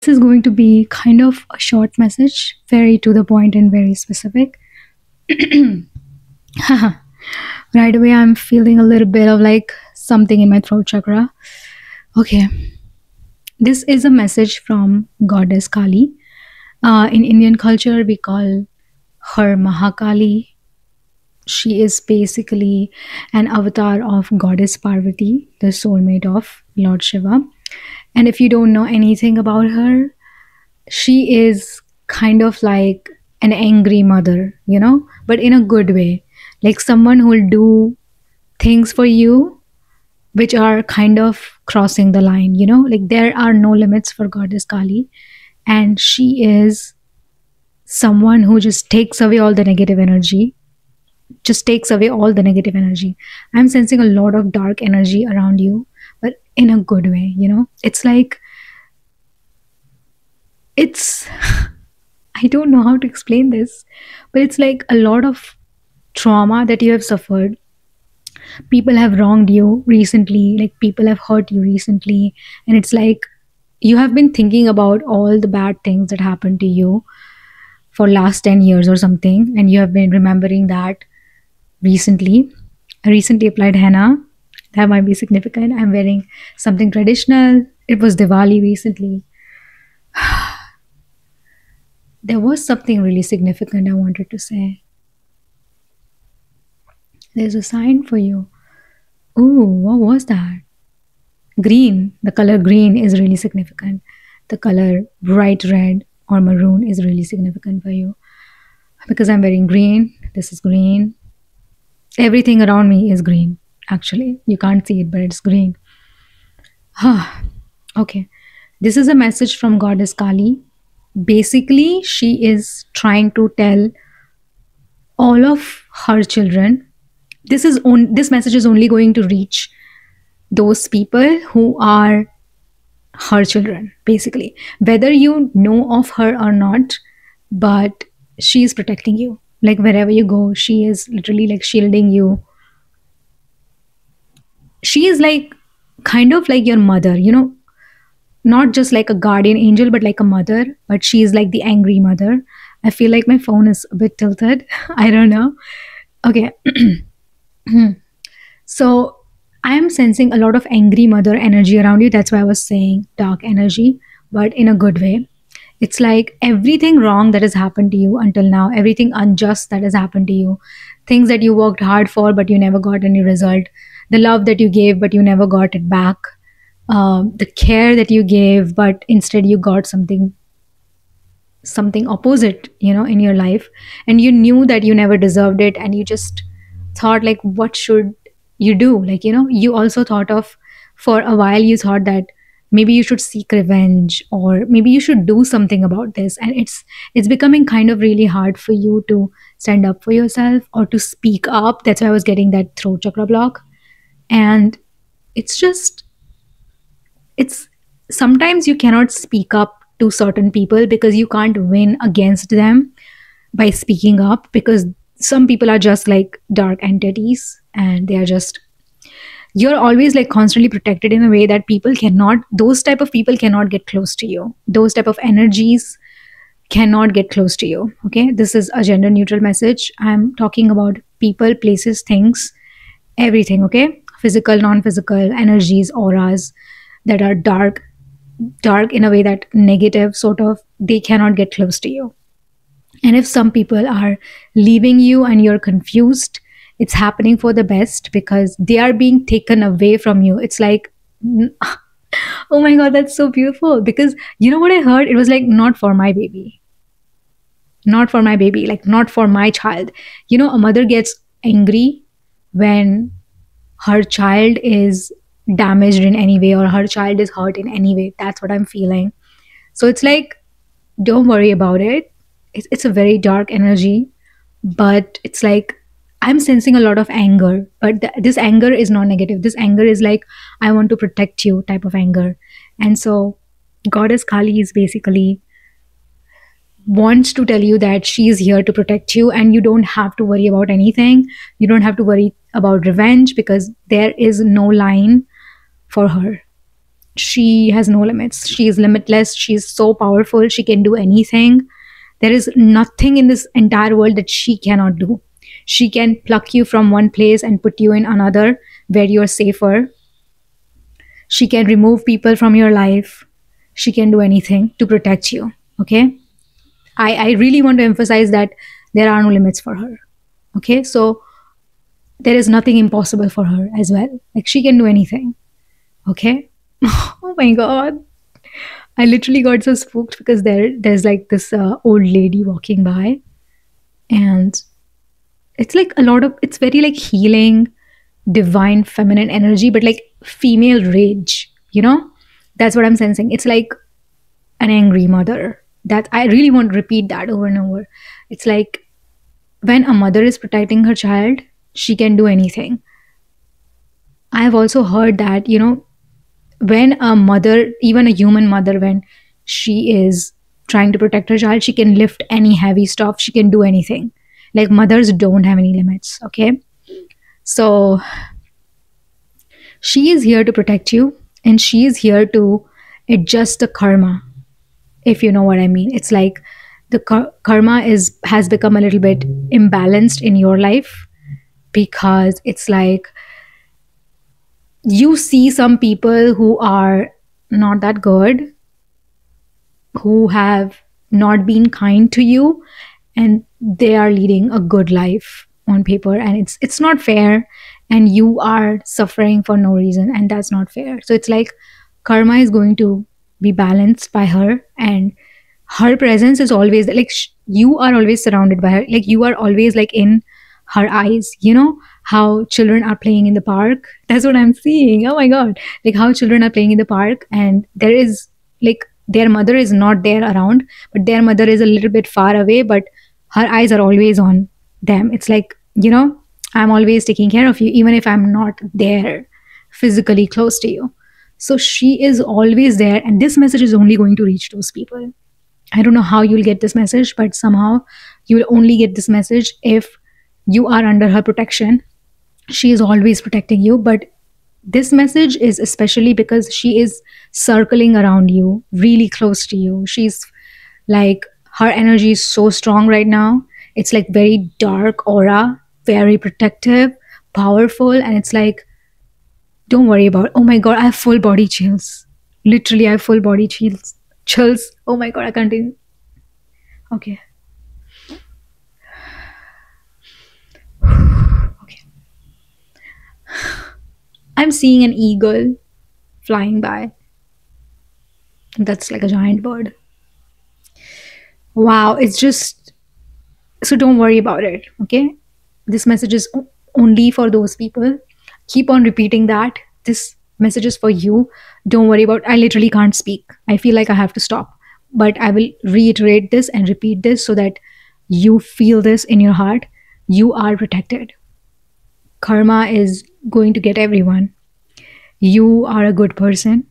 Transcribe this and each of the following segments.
this is going to be kind of a short message, very to the point and very specific. Right away, I'm feeling a little bit of like something in my throat chakra. Okay, this is a message from Goddess Kali. In Indian culture, we call her Mahakali. She is basically an avatar of Goddess Parvati, the soulmate of Lord Shiva. And if you don't know anything about her, she is kind of like an angry mother, but in a good way. Like someone who will do things for you which are kind of crossing the line, like there are no limits for Goddess Kali. And she is someone who just takes away all the negative energy, just takes away all the negative energy. I'm sensing a lot of dark energy around you, but in a good way, It's like, it's, I don't know how to explain this, but it's like a lot of trauma that you have suffered. People have wronged you recently, like people have hurt you recently. And it's like you have been thinking about all the bad things that happened to you for last 10 years or something. And you have been remembering that recently. I recently applied henna. That might be significant. I'm wearing something traditional. It was Diwali recently. There was something really significant I wanted to say. There's a sign for you. Ooh, what was that? Green. The color green is really significant. The color bright red or maroon is really significant for you. Because I'm wearing green. This is green. Everything around me is green, actually. You can't see it, but it's green. Okay. This is a message from Goddess Kali. Basically, she is trying to tell all of her children. This message is only going to reach those people who are her children, basically. Whether you know of her or not, but she is protecting you. Like wherever you go, she is literally like shielding you. She is like kind of like your mother, not just like a guardian angel, but like a mother. But she is like the angry mother. I feel like my phone is a bit tilted. I don't know. Okay. So I'm sensing a lot of angry mother energy around you. That's why I was saying dark energy, but in a good way. It's like everything wrong that has happened to you until now, everything unjust that has happened to you, things that you worked hard for, but you never got any result, the love that you gave, but you never got it back, the care that you gave, but instead you got something opposite, in your life. And you knew that you never deserved it. And you just thought like, what should you do? Like, you also thought of, for a while, you thought that maybe you should seek revenge, or maybe you should do something about this. And it's becoming kind of really hard for you to stand up for yourself or to speak up. That's why I was getting that throat chakra block. And it's sometimes you cannot speak up to certain people because you can't win against them by speaking up, because some people are just like dark entities, and you're always like constantly protected in a way that those type of people cannot get close to you. Those type of energies cannot get close to you. Okay, this is a gender neutral message. I'm talking about people, places, things, everything. Okay, physical, non-physical energies, auras that are dark in a way that negative sort of, they cannot get close to you. And if some people are leaving you and you're confused, it's happening for the best, because they are being taken away from you. It's like, oh my God, that's so beautiful. Because you know what I heard? It was like, not for my baby. Not for my baby, like not for my child. A mother gets angry when her child is damaged in any way, or her child is hurt in any way. That's what I'm feeling. So it's like, don't worry about it. It's a very dark energy, but it's like, I'm sensing a lot of anger, but this anger is not negative. This anger is like, I want to protect you type of anger. And so Goddess Kali is basically wants to tell you that she is here to protect you, and you don't have to worry about anything. You don't have to worry about revenge, because there is no line for her. She has no limits. She is limitless. She is so powerful. She can do anything. There is nothing in this entire world that she cannot do. She can pluck you from one place and put you in another where you're safer. She can remove people from your life. She can do anything to protect you. Okay. I really want to emphasize that there are no limits for her. Okay. So there is nothing impossible for her as well. Like she can do anything. Okay. Oh my God. I literally got so spooked because there's like this old lady walking by, and it's like a lot of, it's very like healing, divine feminine energy, but like female rage, you know? That's what I'm sensing. It's like an angry mother. That I really want to repeat that over and over. It's like when a mother is protecting her child, she can do anything. I have also heard that, when a mother, even a human mother, when she is trying to protect her child, she can lift any heavy stuff, she can do anything. Like mothers don't have any limits. Okay. So she is here to protect you, and she is here to adjust the karma, if you know what I mean. It's like the karma has become a little bit imbalanced in your life, because it's like you see some people who are not that good, who have not been kind to you, and they are leading a good life on paper, and it's not fair, and you are suffering for no reason, and that's not fair. So it's like karma is going to be balanced by her, and her presence is always like you are always surrounded by her, like you are always like in her eyes. You know how children are playing in the park? That's what I'm seeing. Oh my God. Like how children are playing in the park, and there is like their mother is not there around, but their mother is a little bit far away, but her eyes are always on them. It's like, I'm always taking care of you, even if I'm not there physically close to you. So she is always there, and this message is only going to reach those people. I don't know how you'll get this message, but somehow you'll only get this message if you are under her protection. She is always protecting you, but this message is especially because she is circling around you, really close to you. She's like, her energy is so strong right now. It's like very dark aura, very protective, powerful, and it's like, don't worry about, oh my God, I have full body chills. Literally, I have full body chills. Chills. Oh my God, I can't even. Okay. Okay. I'm seeing an eagle flying by. That's like a giant bird. Wow, it's just, so don't worry about it. Okay. This message is only for those people. Keep on repeating that. This message is for you. Don't worry about, I literally can't speak. I feel like I have to stop. But I will reiterate this and repeat this so that you feel this in your heart. You are protected. Karma is going to get everyone. You are a good person.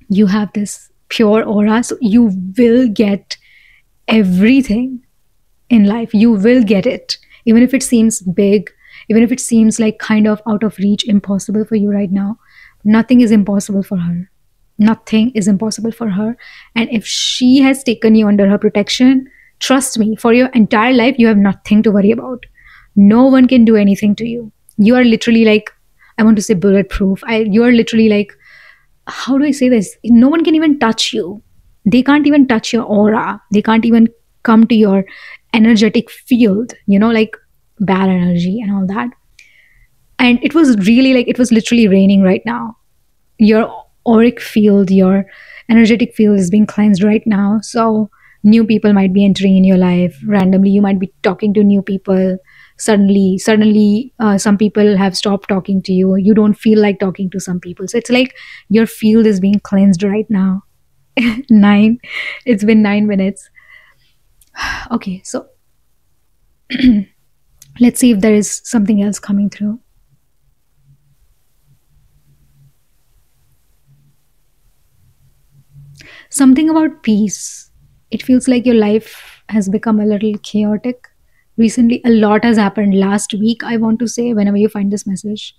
You have this pure aura. So you will get everything in life. You will get it. Even if it seems big, even if it seems like kind of out of reach, impossible for you right now, nothing is impossible for her. Nothing is impossible for her. And if she has taken you under her protection, trust me, for your entire life, you have nothing to worry about. No one can do anything to you. You are literally like, I want to say bulletproof. You are literally like, how do I say this? No one can even touch you. They can't even touch your aura. They can't even come to your energetic field, like bad energy and all that. And it was really like, it was literally raining right now. Your auric field, your energetic field is being cleansed right now. So new people might be entering in your life randomly. You might be talking to new people. Suddenly, some people have stopped talking to you. You don't feel like talking to some people. So it's like your field is being cleansed right now. It's been 9 minutes. Okay, so let's see if there is something else coming through. Something about peace. It feels like your life has become a little chaotic. Recently, a lot has happened last week, I want to say, whenever you find this message.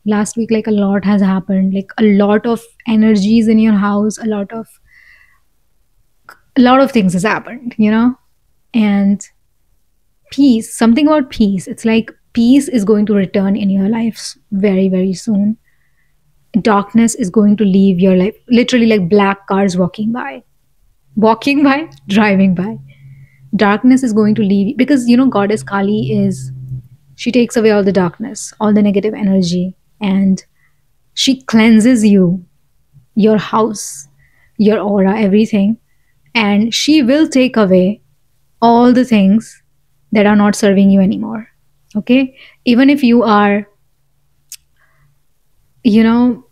last week, like a lot has happened, like a lot of energies in your house, a lot of things has happened, and peace, something about peace. It's like peace is going to return in your lives very, very soon. Darkness is going to leave your life, literally like black cars walking by, driving by. Darkness is going to leave because Goddess Kali is, she takes away all the darkness, all the negative energy, and she cleanses you, your house, your aura, everything. And she will take away all the things that are not serving you anymore. Okay? Even if you are,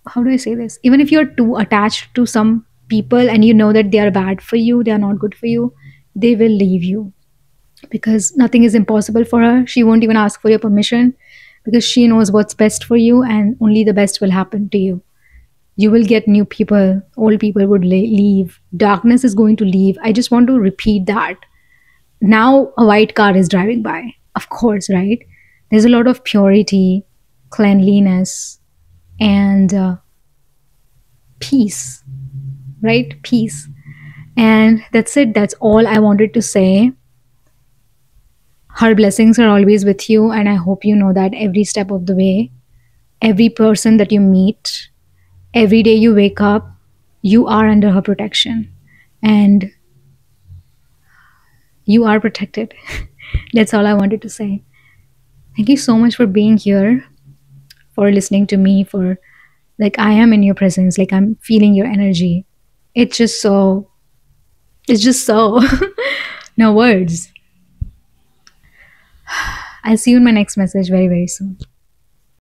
how do I say this? Even if you're too attached to some people and you know that they are bad for you, they are not good for you, they will leave you because nothing is impossible for her. She won't even ask for your permission because she knows what's best for you and only the best will happen to you. You will get new people, old people would leave, darkness is going to leave. I just want to repeat that. Now a white car is driving by, of course, right? There's a lot of purity, cleanliness, and peace, right? Peace. And that's it. That's all I wanted to say. Her blessings are always with you, and I hope you know that every step of the way, every person that you meet, every day you wake up, you are under her protection and you are protected. That's all I wanted to say. Thank you so much for being here, for listening to me, for like I am in your presence, like I'm feeling your energy. It's just so, no words. I'll see you in my next message very, very soon.